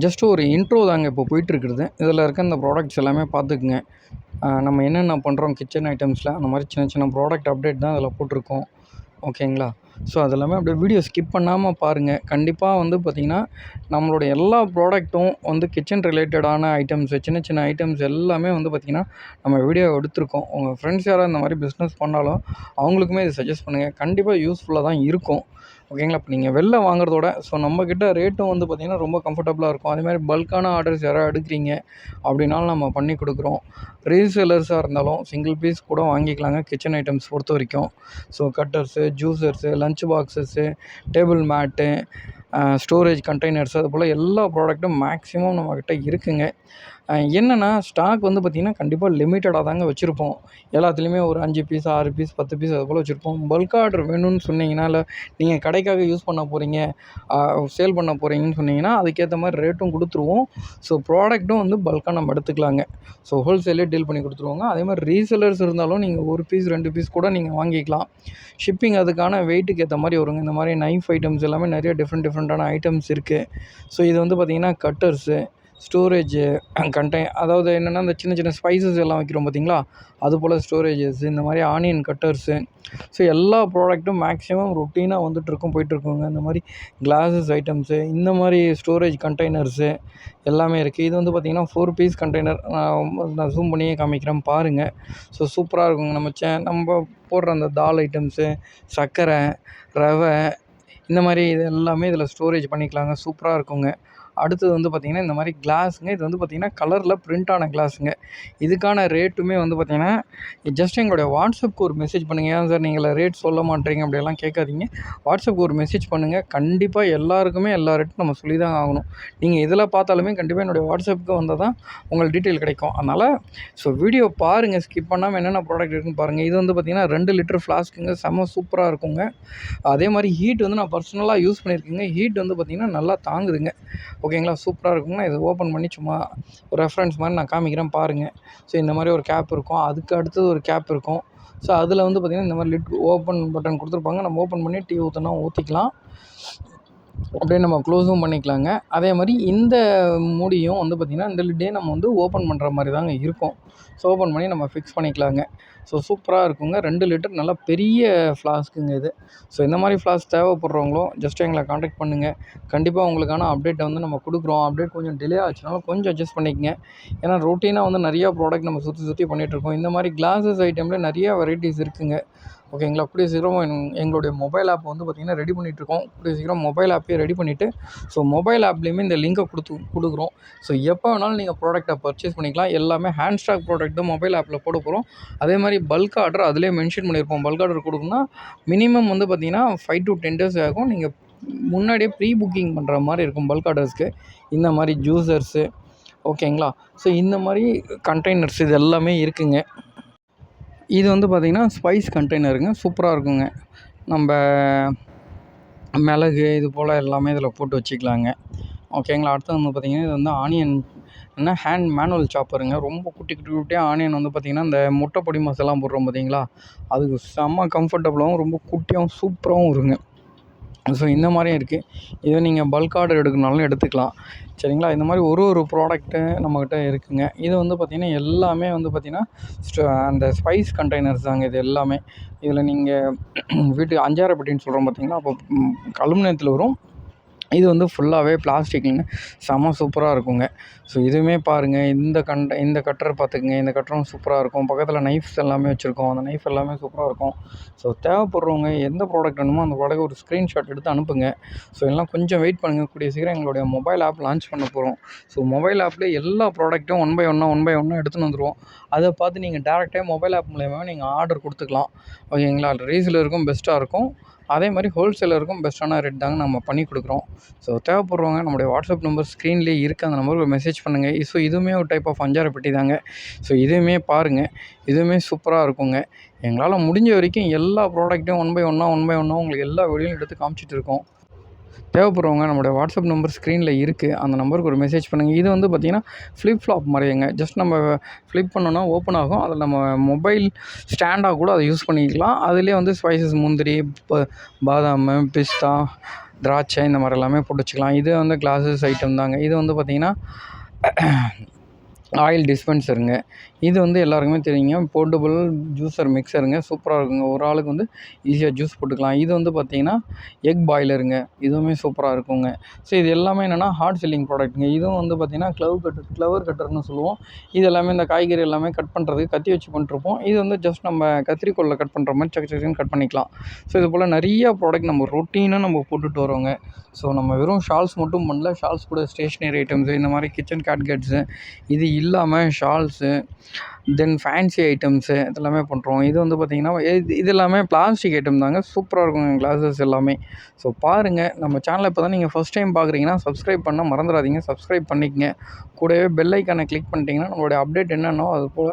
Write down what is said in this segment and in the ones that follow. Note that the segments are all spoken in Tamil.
ஜஸ்ட் ஒரு இன்ட்ரோ தாங்க இப்போ போயிட்டுருக்குறது. இதில் இருக்க இந்த ப்ராடக்ட்ஸ் எல்லாமே பார்த்துக்குங்க. நம்ம என்னென்ன பண்ணுறோம் கிச்சன் ஐட்டம்ஸில் அந்த மாதிரி சின்ன சின்ன ப்ராடக்ட் அப்டேட் தான் அதில் போட்டிருக்கோம். ஓகேங்களா? ஸோ அது எல்லாமே அப்படியே வீடியோ ஸ்கிப் பண்ணாமல் பாருங்கள். கண்டிப்பாக வந்து பார்த்திங்கன்னா, நம்மளுடைய எல்லா ப்ராடக்ட்டும் வந்து கிச்சன் ரிலேட்டடான ஐட்டம்ஸ், சின்ன சின்ன ஐட்டம்ஸ் எல்லாமே வந்து பார்த்திங்கன்னா, நம்ம வீடியோ எடுத்திருக்கோம். உங்கள் ஃப்ரெண்ட்ஸ் யாராவது இந்த மாதிரி பிஸ்னஸ் பண்ணாலும் அவங்களுக்குமே இது சஜெஸ்ட் பண்ணுங்கள். கண்டிப்பாக யூஸ்ஃபுல்லாக தான் இருக்கும். ஓகேங்களா? இப்போ நீங்கள் வெளில வாங்குறதோட நம்மக்கிட்ட ரேட்டும் வந்து பார்த்திங்கன்னா ரொம்ப கம்ஃபர்டபுளாக இருக்கும். அதேமாதிரி பல்க்கான ஆர்டர்ஸ் யாராவது எடுக்கிறீங்க அப்படின்னாலும் நம்ம பண்ணி கொடுக்குறோம். ரீசேலர்ஸாக இருந்தாலும் சிங்கிள் பீஸ் கூட வாங்கிக்கலாங்க கிச்சன் ஐட்டம்ஸ் பொறுத்த வரைக்கும். கட்டர்ஸு, ஜூஸர்ஸு, லஞ்ச் பாக்ஸஸ்ஸு, டேபிள் மேட்டு, ஸ்டோரேஜ் கண்டெய்னர்ஸ் அதுபோல் எல்லா ப்ராடக்ட்டும் மேக்ஸிமம் நம்மக்கிட்ட இருக்குங்க. என்னென்னா ஸ்டாக் வந்து பார்த்திங்கன்னா கண்டிப்பாக லிமிட்டடாக தாங்க வச்சுருப்போம். எல்லாத்துலேயுமே ஒரு 5 பீஸ், 6 பீஸ், 10 பீஸ் அதுபோல் வச்சுருப்போம். பல்க் ஆர்டர் வேணும்னு சொன்னீங்கன்னா, இல்லை நீங்கள் கடைக்காக யூஸ் பண்ண போகிறீங்க, சேல் பண்ண போகிறீங்கன்னு சொன்னீங்கன்னா, அதுக்கேற்ற மாதிரி ரேட்டும் கொடுத்துருவோம். ப்ராடக்ட்டும் வந்து பல்காக நம்ம எடுத்துக்கலாங்க. ஹோல்சேலே டீல் பண்ணி கொடுத்துருவோங்க. அதே மாதிரி ரீசெல்லர்ஸ் இருந்தாலும் நீங்கள் 1 பீஸ் 2 பீஸ் கூட நீங்கள் வாங்கிக்கலாம். ஷிப்பிங் அதுக்கான வெயிட்டுக்கு ஏற்ற மாதிரி வருங்க. இந்த மாதிரி நைஃப் ஐட்டம்ஸ் எல்லாமே நிறைய டிஃப்ரெண்ட்டான ஐட்டம்ஸ் இருக்குது. இது வந்து பார்த்திங்கன்னா கட்டர்ஸு, ஸ்டோரேஜு அதாவது என்னென்னா இந்த சின்ன சின்ன ஸ்பைசஸ் எல்லாம் வைக்கிறோம் பார்த்தீங்களா, அதுபோல் ஸ்டோரேஜஸ், இந்த மாதிரி ஆனியன் கட்டர்ஸு. எல்லா ப்ராடக்ட்டும் மேக்ஸிமம் ரொட்டீனாக வந்துட்டுருக்கும், போயிட்டுருக்குங்க. இந்த மாதிரி கிளாஸஸ் ஐட்டம்ஸு, இந்த மாதிரி ஸ்டோரேஜ் கண்டெய்னர்ஸு எல்லாமே இருக்குது. இது வந்து பார்த்திங்கன்னா 4 பீஸ் கண்டெய்னர். நான் ஜூம் பண்ணியே காமிக்கிறேன் பாருங்கள். சூப்பராக இருக்குங்க. நம்ம போடுற அந்த தால் ஐட்டம்ஸு, சர்க்கரை, ரவை, இந்த மாதிரி இது எல்லாமே இதில் ஸ்டோரேஜ் பண்ணிக்கலாங்க. சூப்பராக இருக்குங்க. அடுத்தது வந்து பார்த்திங்கன்னா இந்த மாதிரி கிளாஸுங்க. இது வந்து பார்த்திங்கன்னா கலரில் பிரிண்டான கிளாஸுங்க. இதுக்கான ரேட்டுமே வந்து பார்த்திங்கன்னா ஜஸ்ட் எங்களுடைய வாட்ஸ்அப்புக்கு ஒரு மெசேஜ் பண்ணுங்கள். ஏன் சார் நீங்கள் ரேட் சொல்ல மாட்டேறீங்க அப்படியெல்லாம் கேட்காதீங்க. வாட்ஸ்அப்புக்கு ஒரு மெசேஜ் பண்ணுங்கள். கண்டிப்பாக எல்லாருக்குமே எல்லா ரேட்டும் நம்ம சொல்லி தான் ஆகணும். நீங்கள் இதில் பார்த்தாலுமே கண்டிப்பாக என்னுடைய வாட்ஸ்அப்புக்கு வந்தால் தான் உங்களுக்கு டீட்டெயில் கிடைக்கும். அதனால் வீடியோ பாருங்கள், ஸ்கிப் பண்ணாமல் என்னென்ன ப்ராடக்ட் இருக்குன்னு பாருங்கள். இது வந்து பார்த்திங்கன்னா 2 லிட்டர் ஃப்ளாஸ்க்குங்க. சூப்பராக இருக்குங்க. அதே மாதிரி ஹீட் வந்து நான் பர்சனலாக யூஸ் பண்ணியிருக்கேங்க. ஹீட் வந்து பார்த்திங்கன்னா நல்லா தாங்குதுங்க. ஓகேங்களா? சூப்பராக இருக்குங்க. இதை ஓப்பன் பண்ணி சும்மா ஒரு ரெஃபரன்ஸ் மாதிரி நான் காமிக்கிறேன் பாருங்கள். இந்த மாதிரி ஒரு கேப் இருக்கும். அதுக்கு அடுத்தது ஒரு கேப் இருக்கும். அதில் வந்து பார்த்திங்கன்னா இந்த மாதிரி லிட் ஓப்பன் பட்டன் கொடுத்துருப்பாங்க. நம்ம ஓப்பன் பண்ணி டீ ஊற்றினா ஊற்றிக்கலாம். அப்படியே நம்ம க்ளோஸும் பண்ணிக்கலாங்க. அதே மாதிரி இந்த மூடியும் வந்து பார்த்திங்கன்னா இந்த லிட்டே நம்ம வந்து ஓப்பன் பண்ணுற மாதிரி தாங்க இருக்கும். ஓப்பன் பண்ணி நம்ம ஃபிக்ஸ் பண்ணிக்கலாங்க. சூப்பராக இருக்குங்க. 2 லிட்டர் நல்லா பெரிய ஃப்ளாஸ்க்குங்க இது. இந்த மாதிரி ஃப்ளாஸ்க் தேவைப்படுறவங்களும் ஜஸ்ட் எங்களை காண்டாக்ட் பண்ணுங்கள். கண்டிப்பாக உங்களுக்கான அப்டேட்டை வந்து நம்ம கொடுக்குறோம். அப்டேட் கொஞ்சம் டிலே ஆச்சுனாலும் கொஞ்சம் அட்ஜஸ்ட் பண்ணிக்கங்க. ஏன்னா ரொட்டீனாக வந்து நிறையா ப்ராடக்ட் நம்ம சுற்றி பண்ணிகிட்ருக்கோம். இந்த மாதிரி கிளாஸஸ் ஐட்டமில் நிறையா வெரைட்டிஸ் இருக்குங்க. ஓகேங்களா? கூடிய சீக்கிரம் எங்களுடைய மொபைல் ஆப் வந்து பார்த்திங்கன்னா ரெடி பண்ணிகிட்ருக்கோம். கூடிய சீக்கிரம் மொபைல் ஆப்பே ரெடி பண்ணிவிட்டு மொபைல் ஆப்லேயுமே இந்த லிங்கை கொடுக்குறோம். எப்போ வேணாலும் நீங்கள் ப்ராடக்ட்டை பர்ச்சேஸ் பண்ணிக்கலாம். எல்லாமே ஹேண்ட் ஸ்டாக் ப்ராடக்ட் தான் மொபைல் ஆப்பில் போட போகிறோம். அதே மாதிரி பல்க் ஆர்டர் அதிலே மென்ஷன் பண்ணியிருப்போம். பல்க் ஆர்டர் கொடுக்கணும்னா மினிமம் வந்து பார்த்திங்கன்னா 5 to 10 days ஆகும். நீங்கள் முன்னாடியே ப்ரீ புக்கிங் பண்ணுற மாதிரி இருக்கும் பல்க் ஆர்டர்ஸ்க்கு. இந்த மாதிரி ஜூஸர்ஸு, ஓகேங்களா? இந்த மாதிரி கண்டெய்னர்ஸ் இது எல்லாமே இருக்குங்க. இது வந்து பார்த்திங்கன்னா ஸ்பைஸ் கண்டெய்னருங்க. சூப்பராக இருக்குங்க. நம்ம மிளகு இது போல் எல்லாமே இதில் போட்டு வச்சுக்கலாங்க. ஓகேங்களா? அடுத்து வந்து பார்த்திங்கன்னா இது வந்து ஆனியன் ஹேண்ட் மேனுவல் சாப்பருங்க. ரொம்ப குட்டியாக ஆனியன் வந்து பார்த்திங்கன்னா இந்த முட்டை பொடி மசாலாம் போடுறோம் பார்த்தீங்களா, அதுக்கு செம்ம கம்ஃபர்டபுளாகவும் ரொம்ப குட்டியாகவும் சூப்பராகவும் இருக்குங்க. இந்த மாதிரியும் இருக்குது. இதை நீங்கள் பல்க் ஆர்டர் எடுக்கணுனாலும் எடுத்துக்கலாம். சரிங்களா? இந்த மாதிரி ஒரு ப்ராடக்ட்டு நம்மக்கிட்ட இருக்குங்க. இது வந்து பார்த்திங்கன்னா எல்லாமே வந்து பார்த்திங்கன்னா அந்த ஸ்பைஸ் கண்டெய்னர்ஸ் தாங்க இது எல்லாமே. இதில் நீங்கள் வீட்டுக்கு 5 பெட்டின்னு சொல்கிறோம் பார்த்தீங்களா, அப்போ அலுமினியத்தில் வரும். இது வந்து ஃபுல்லாகவே பிளாஸ்டிக்குங்க. சூப்பராக இருக்குங்க. இதுவுமே பாருங்கள். இந்த கட்டர் பார்த்துக்குங்க. இந்த கட்டரும் சூப்பராக இருக்கும். பக்கத்தில் நைஃப்ஸ் எல்லாமே வச்சுருக்கோம். அந்த நைஃப் எல்லாமே சூப்பராக இருக்கும். தேவைப்படுறவங்க எந்த ப்ராடக்ட் வேணுமோ அந்த ப்ராடக்ட் ஒரு ஸ்க்ரீன்ஷாட் எடுத்து அனுப்புங்க. எல்லாம் கொஞ்சம் வெயிட் பண்ணுங்கள். கூடிய சீக்கிரம் எங்களுடைய மொபைல் ஆப் லான்ச் பண்ண போகிறோம். மொபைல் ஆப்லேயே எல்லா ப்ராடக்ட்டும் ஒன் பை ஒன்னாக எடுத்துன்னு வந்துடுவோம். அதை பார்த்து நீங்கள் டேரெக்டாக மொபைல் ஆப் மூலயமா நீங்கள் ஆர்டர் கொடுத்துக்கலாம். ஓகேங்களா? ரீசேலருக்கும் பெஸ்ட்டாக இருக்கும். அதே மாதிரி ஹோல்சேலருக்கும் பெஸ்ட்டான ரேட் தாங்க நம்ம பண்ணி கொடுக்குறோம். தேவைப்படுறவங்க நம்முடைய வாட்ஸ்அப் நம்பர் ஸ்க்ரீன்லேயே இருக்குது. அந்த நம்பருக்கு மெசேஜ் பண்ணுங்கள். இதுவுமே ஒரு டைப் ஆஃப் 5 பெட்டி தாங்க. இதுவுமே பாருங்கள். இதுவுமே சூப்பராக இருக்குங்க. எங்களால் முடிஞ்ச வரைக்கும் எல்லா ப்ராடக்ட்டையும் ஒன் பை ஒன்னாக உங்களுக்கு எல்லா வீடியோவும் எடுத்து காமிச்சிட்டு இருக்கோம். தேவைப்படுறவங்க நம்மளுடைய வாட்ஸ்அப் நம்பர் ஸ்க்ரீனில் இருக்குது. அந்த நம்பருக்கு ஒரு மெசேஜ் பண்ணுங்கள். இது வந்து பார்த்திங்கன்னா ஃப்ளிப் ஃப்ளாப் மாதிரிங்க. ஜஸ்ட் நம்ம ஃப்ளிப் பண்ணோன்னா ஓப்பன் ஆகும். அதில் நம்ம மொபைல் ஸ்டாண்டாக கூட அதை யூஸ் பண்ணிக்கலாம். அதிலே வந்து ஸ்பைசஸ் முந்திரி, பாதாம், பிஸ்தா, திராட்சை இந்த மாதிரி எல்லாமே போட்டு வச்சுக்கலாம். இது வந்து கிளாஸஸ் ஐட்டம் தாங்க. இது வந்து பார்த்திங்கன்னா ஆயில் டிஸ்பென்சருங்க. இது வந்து எல்லாருக்குமே தெரியுங்க. போர்ட்டபிள் ஜூஸர் மிக்சருங்க. சூப்பராக இருக்குங்க. ஒரு ஆளுக்கு வந்து ஈஸியாக ஜூஸ் போட்டுக்கலாம். இது வந்து பார்த்திங்கன்னா எக் பாய்லருங்க. இதுவுமே சூப்பராக இருக்குங்க. ஸோ இது எல்லாமே என்னென்னா ஹார்ட் செல்லிங் ப்ராடக்ட்டுங்க. இதுவும் வந்து பார்த்திங்கன்னா க்ளவர் கட்டர்னு சொல்லுவோம். இது எல்லாமே இந்த காய்கறி எல்லாமே கட் பண்ணுறதுக்கு கத்தி வச்சு பண்ணிருப்போம். இது வந்து ஜஸ்ட் நம்ம கத்திரிக்கோலில் கட் பண்ணுற மாதிரி சக்கு சக்குன்னு கட் பண்ணிக்கலாம். ஸோ இது போல் நிறைய ப்ராடக்ட் நம்ம ரொட்டீனாக நம்ம போட்டுட்டு வரோங்க. ஸோ நம்ம வெறும் ஷால்ஸ் மட்டும் பண்ணல. ஷால்ஸ் கூட ஸ்டேஷ்னரி ஐட்டம்ஸு இந்த மாதிரி கிச்சன் கேட்கெட்ஸு இது இல்லாமல் ஷால்ஸு தென் ஃபேன்சி ஐட்டம்ஸு இதெல்லாமே பண்ணுறோம். இது வந்து பார்த்திங்கன்னா இது எல்லாமே பிளாஸ்டிக் ஐட்டம் தாங்க. சூப்பராக இருக்குங்க கிளாஸஸ் எல்லாமே. ஸோ பாருங்கள், நம்ம சேனலை இப்போ தான் நீங்கள் ஃபஸ்ட் டைம் பார்க்குறீங்கன்னா சப்ஸ்கிரைப் பண்ண மறந்துடாதீங்க. சப்ஸ்கிரைப் பண்ணிக்கங்க. கூடவே பெல் ஐக்கானை கிளிக் பண்ணிட்டீங்கன்னா நம்மளுடைய அப்டேட் என்னென்னோ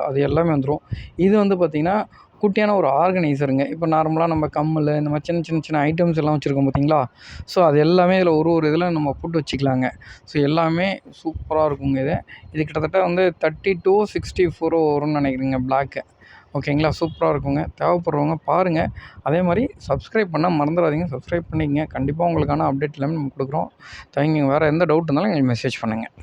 அது எல்லாமே வந்துடும். இது வந்து பார்த்திங்கன்னா குட்டியான ஒரு ஆர்கனைசருங்க. இப்போ நார்மலாக நம்ம கம்மல் இந்த மாதிரி சின்ன ஐட்டம்ஸ் எல்லாம் வச்சுருக்கோம் பார்த்தீங்களா? ஸோ அது எல்லாமே இதில் ஒரு இதில் நம்ம போட்டு வச்சுக்கலாங்க. ஸோ எல்லாமே சூப்பராக இருக்குங்க இது கிட்டத்தட்ட வந்து 3264 வரும்னு நினைக்கிறேங்க பிளாக்கு. ஓகேங்களா? சூப்பராக இருக்குங்க. தேவைப்படுறவங்க பாருங்கள். அதே மாதிரி சப்ஸ்கிரைப் பண்ண மறந்துடாதீங்க. சப்ஸ்கிரைப் பண்ணிக்கங்க. கண்டிப்பாக உங்களுக்கான அப்டேட் எல்லாமே நம்ம கொடுக்குறோம். தேங்க்யூ. வேறு எந்த டவுட் இருந்தாலும் எங்களுக்கு மெசேஜ் பண்ணுங்கள்.